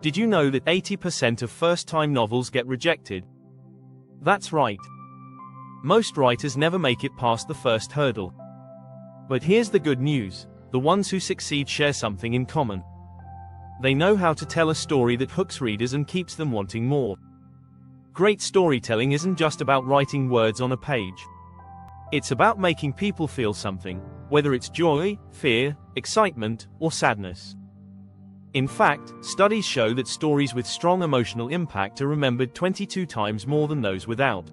Did you know that 80% of first-time novels get rejected? That's right. Most writers never make it past the first hurdle. But here's the good news: the ones who succeed share something in common. They know how to tell a story that hooks readers and keeps them wanting more. Great storytelling isn't just about writing words on a page. It's about making people feel something, whether it's joy, fear, excitement, or sadness. In fact, studies show that stories with strong emotional impact are remembered 22 times more than those without.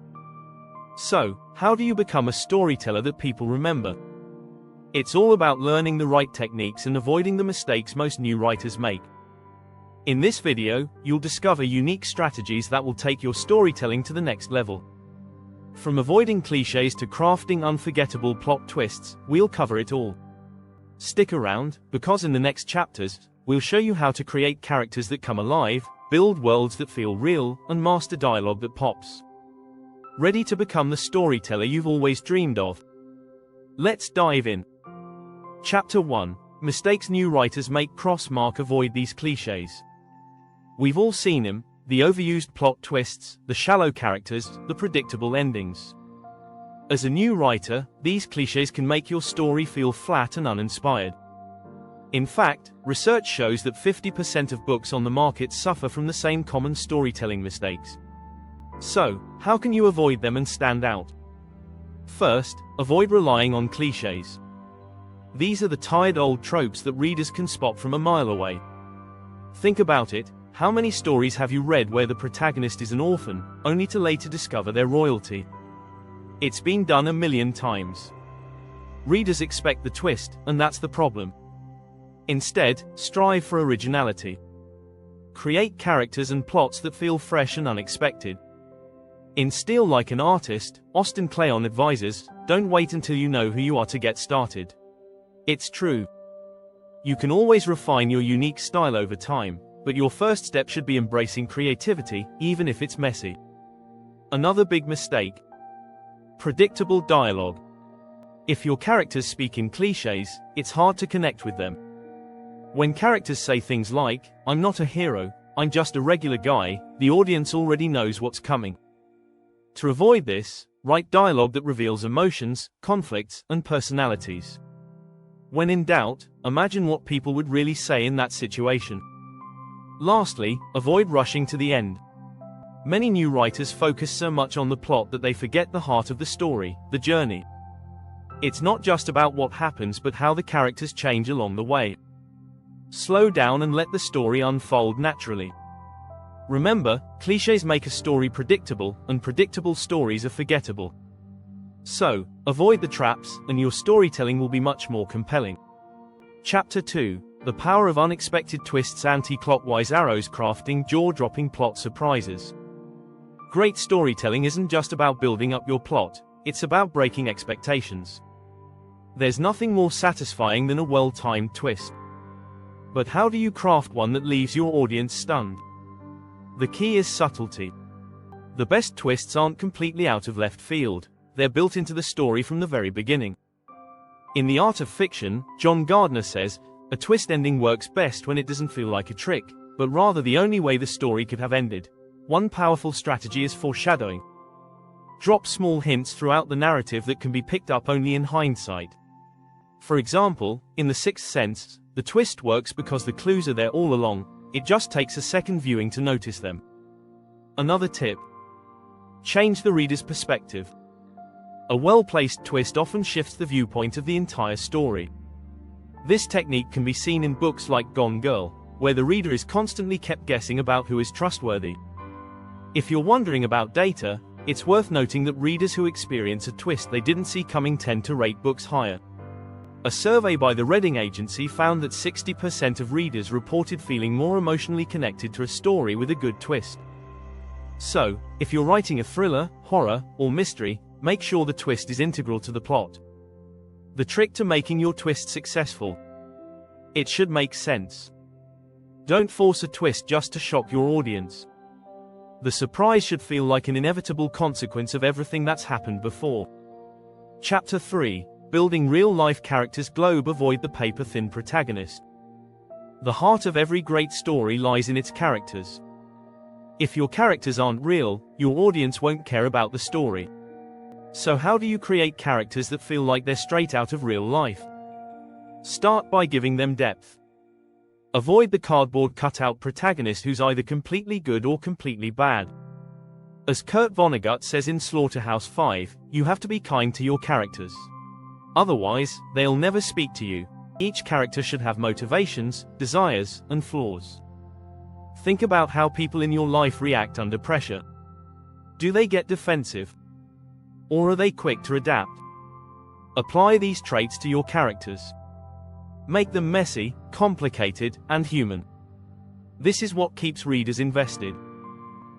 So, how do you become a storyteller that people remember? It's all about learning the right techniques and avoiding the mistakes most new writers make. In this video, you'll discover unique strategies that will take your storytelling to the next level. From avoiding cliches to crafting unforgettable plot twists, we'll cover it all. Stick around, because in the next chapters, we'll show you how to create characters that come alive, build worlds that feel real, and master dialogue that pops. Ready to become the storyteller you've always dreamed of? Let's dive in. Chapter 1: Mistakes new writers make. Avoid these cliches. We've all seen them: the overused plot twists, the shallow characters, the predictable endings. As a new writer, these cliches can make your story feel flat and uninspired. In fact, research shows that 50% of books on the market suffer from the same common storytelling mistakes. So, how can you avoid them and stand out? First, avoid relying on cliches. These are the tired old tropes that readers can spot from a mile away. Think about it: how many stories have you read where the protagonist is an orphan, only to later discover their royalty? It's been done a million times. Readers expect the twist, and that's the problem. Instead, strive for originality. Create characters and plots that feel fresh and unexpected. In Steal Like an Artist, Austin Kleon advises, don't wait until you know who you are to get started. It's true. You can always refine your unique style over time, but your first step should be embracing creativity, even if it's messy. Another big mistake: predictable dialogue. If your characters speak in cliches, it's hard to connect with them. When characters say things like, "I'm not a hero, I'm just a regular guy," the audience already knows what's coming. To avoid this, write dialogue that reveals emotions, conflicts, and personalities. When in doubt, imagine what people would really say in that situation. Lastly, avoid rushing to the end. Many new writers focus so much on the plot that they forget the heart of the story, the journey. It's not just about what happens but how the characters change along the way. Slow down and let the story unfold naturally. Remember, cliches make a story predictable, and predictable stories are forgettable. So, avoid the traps, and your storytelling will be much more compelling. Chapter 2: The Power of Unexpected Twists. Anti-clockwise arrows. Crafting jaw-dropping plot surprises. Great storytelling isn't just about building up your plot, it's about breaking expectations. There's nothing more satisfying than a well-timed twist. But how do you craft one that leaves your audience stunned? The key is subtlety. The best twists aren't completely out of left field, they're built into the story from the very beginning. In The Art of Fiction, John Gardner says, a twist ending works best when it doesn't feel like a trick, but rather the only way the story could have ended. One powerful strategy is foreshadowing. Drop small hints throughout the narrative that can be picked up only in hindsight. For example, in The Sixth Sense, the twist works because the clues are there all along, it just takes a second viewing to notice them. Another tip: change the reader's perspective. A well-placed twist often shifts the viewpoint of the entire story. This technique can be seen in books like Gone Girl, where the reader is constantly kept guessing about who is trustworthy. If you're wondering about data, it's worth noting that readers who experience a twist they didn't see coming tend to rate books higher. A survey by the Reading Agency found that 60% of readers reported feeling more emotionally connected to a story with a good twist. So, if you're writing a thriller, horror, or mystery, make sure the twist is integral to the plot. The trick to making your twist successful: it should make sense. Don't force a twist just to shock your audience. The surprise should feel like an inevitable consequence of everything that's happened before. Chapter 3: Building real-life characters. Avoid the paper-thin protagonist. The heart of every great story lies in its characters. If your characters aren't real, your audience won't care about the story. So how do you create characters that feel like they're straight out of real life? Start by giving them depth. Avoid the cardboard cutout protagonist who's either completely good or completely bad. As Kurt Vonnegut says in Slaughterhouse-Five, you have to be kind to your characters. Otherwise, they'll never speak to you. Each character should have motivations, desires, and flaws. Think about how people in your life react under pressure. Do they get defensive? Or are they quick to adapt? Apply these traits to your characters. Make them messy, complicated, and human. This is what keeps readers invested.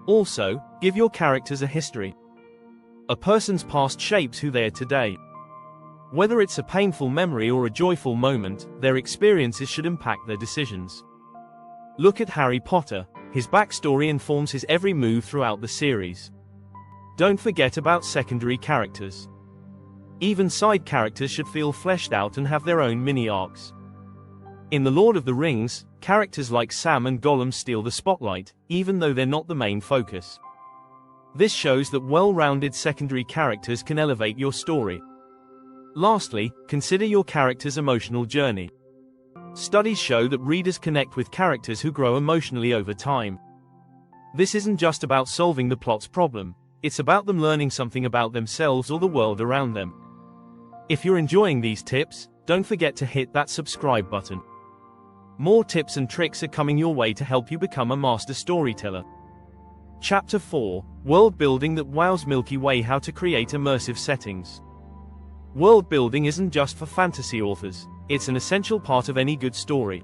Also, give your characters a history. A person's past shapes who they are today. Whether it's a painful memory or a joyful moment, their experiences should impact their decisions. Look at Harry Potter. His backstory informs his every move throughout the series. Don't forget about secondary characters. Even side characters should feel fleshed out and have their own mini-arcs. In The Lord of the Rings, characters like Sam and Gollum steal the spotlight, even though they're not the main focus. This shows that well-rounded secondary characters can elevate your story. Lastly, consider your character's emotional journey. Studies show that readers connect with characters who grow emotionally over time. This isn't just about solving the plot's problem, it's about them learning something about themselves or the world around them. If you're enjoying these tips, don't forget to hit that subscribe button. More tips and tricks are coming your way to help you become a master storyteller. Chapter 4: World Building that wows Milky Way. How to create immersive settings. World building isn't just for fantasy authors, it's an essential part of any good story.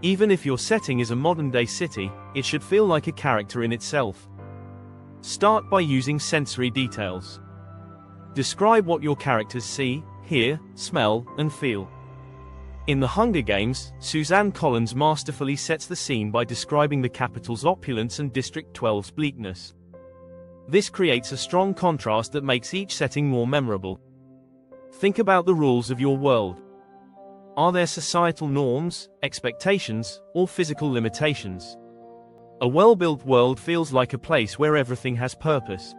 Even if your setting is a modern-day city, it should feel like a character in itself. Start by using sensory details. Describe what your characters see, hear, smell, and feel. In The Hunger Games, Suzanne Collins masterfully sets the scene by describing the capital's opulence and District 12's bleakness. This creates a strong contrast that makes each setting more memorable. Think about the rules of your world. Are there societal norms, expectations, or physical limitations? A well-built world feels like a place where everything has purpose.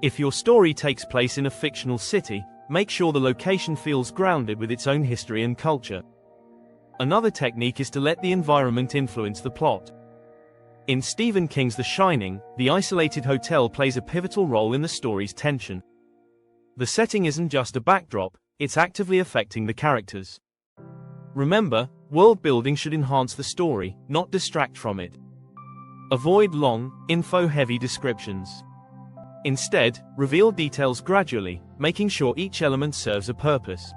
If your story takes place in a fictional city, make sure the location feels grounded with its own history and culture. Another technique is to let the environment influence the plot. In Stephen King's The Shining, the isolated hotel plays a pivotal role in the story's tension. The setting isn't just a backdrop, it's actively affecting the characters. Remember, world building should enhance the story, not distract from it. Avoid long, info-heavy descriptions. Instead, reveal details gradually, making sure each element serves a purpose.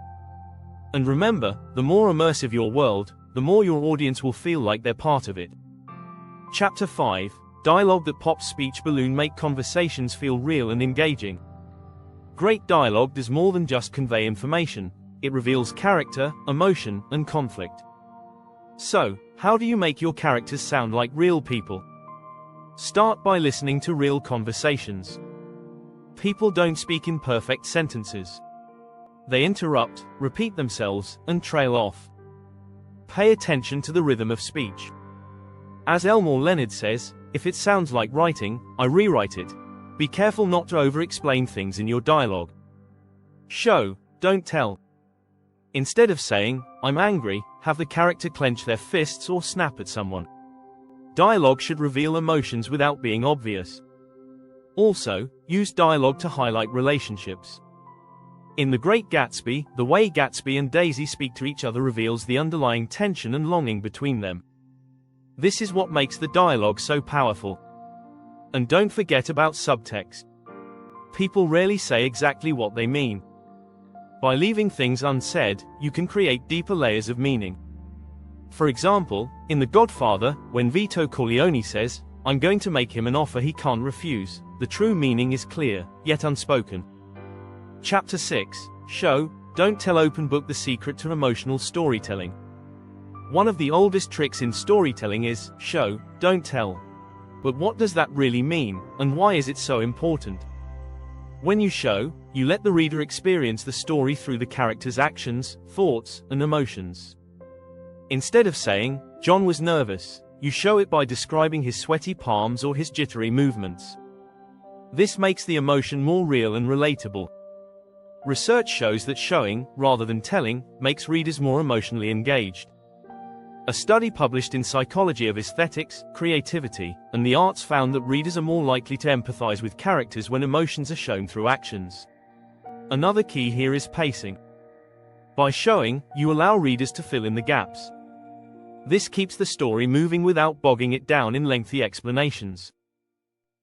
And remember, the more immersive your world, the more your audience will feel like they're part of it. Chapter 5: Dialogue that pops. Speech balloon. Make conversations feel real and engaging. Great dialogue does more than just convey information, it reveals character, emotion, and conflict. So, how do you make your characters sound like real people? Start by listening to real conversations. People don't speak in perfect sentences. They interrupt, repeat themselves, and trail off. Pay attention to the rhythm of speech. As Elmore Leonard says, if it sounds like writing, I rewrite it. Be careful not to over-explain things in your dialogue. Show, don't tell. Instead of saying, I'm angry, have the character clench their fists or snap at someone. Dialogue should reveal emotions without being obvious. Also, use dialogue to highlight relationships. In The Great Gatsby, the way Gatsby and Daisy speak to each other reveals the underlying tension and longing between them. This is what makes the dialogue so powerful. And don't forget about subtext. People rarely say exactly what they mean. By leaving things unsaid, you can create deeper layers of meaning. For example, in The Godfather, when Vito Corleone says, I'm going to make him an offer he can't refuse, the true meaning is clear, yet unspoken. Chapter 6: Show, Don't Tell. Open book. The secret to emotional storytelling. One of the oldest tricks in storytelling is, show, don't tell. But what does that really mean, and why is it so important? When you show, you let the reader experience the story through the character's actions, thoughts, and emotions. Instead of saying, "John was nervous," you show it by describing his sweaty palms or his jittery movements. This makes the emotion more real and relatable. Research shows that showing, rather than telling, makes readers more emotionally engaged. A study published in Psychology of Aesthetics, Creativity, and the Arts found that readers are more likely to empathize with characters when emotions are shown through actions. Another key here is pacing. By showing, you allow readers to fill in the gaps. This keeps the story moving without bogging it down in lengthy explanations.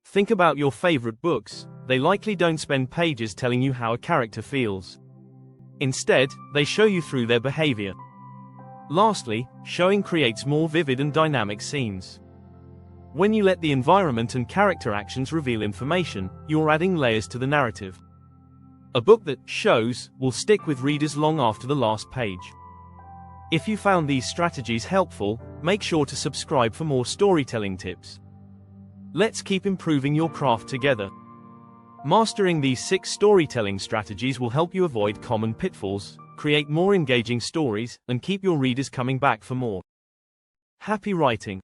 Think about your favorite books. They likely don't spend pages telling you how a character feels. Instead, they show you through their behavior. Lastly, showing creates more vivid and dynamic scenes. When you let the environment and character actions reveal information, you're adding layers to the narrative. A book that shows will stick with readers long after the last page. If you found these strategies helpful, make sure to subscribe for more storytelling tips. Let's keep improving your craft together. Mastering these 6 storytelling strategies will help you avoid common pitfalls, create more engaging stories, and keep your readers coming back for more. Happy writing!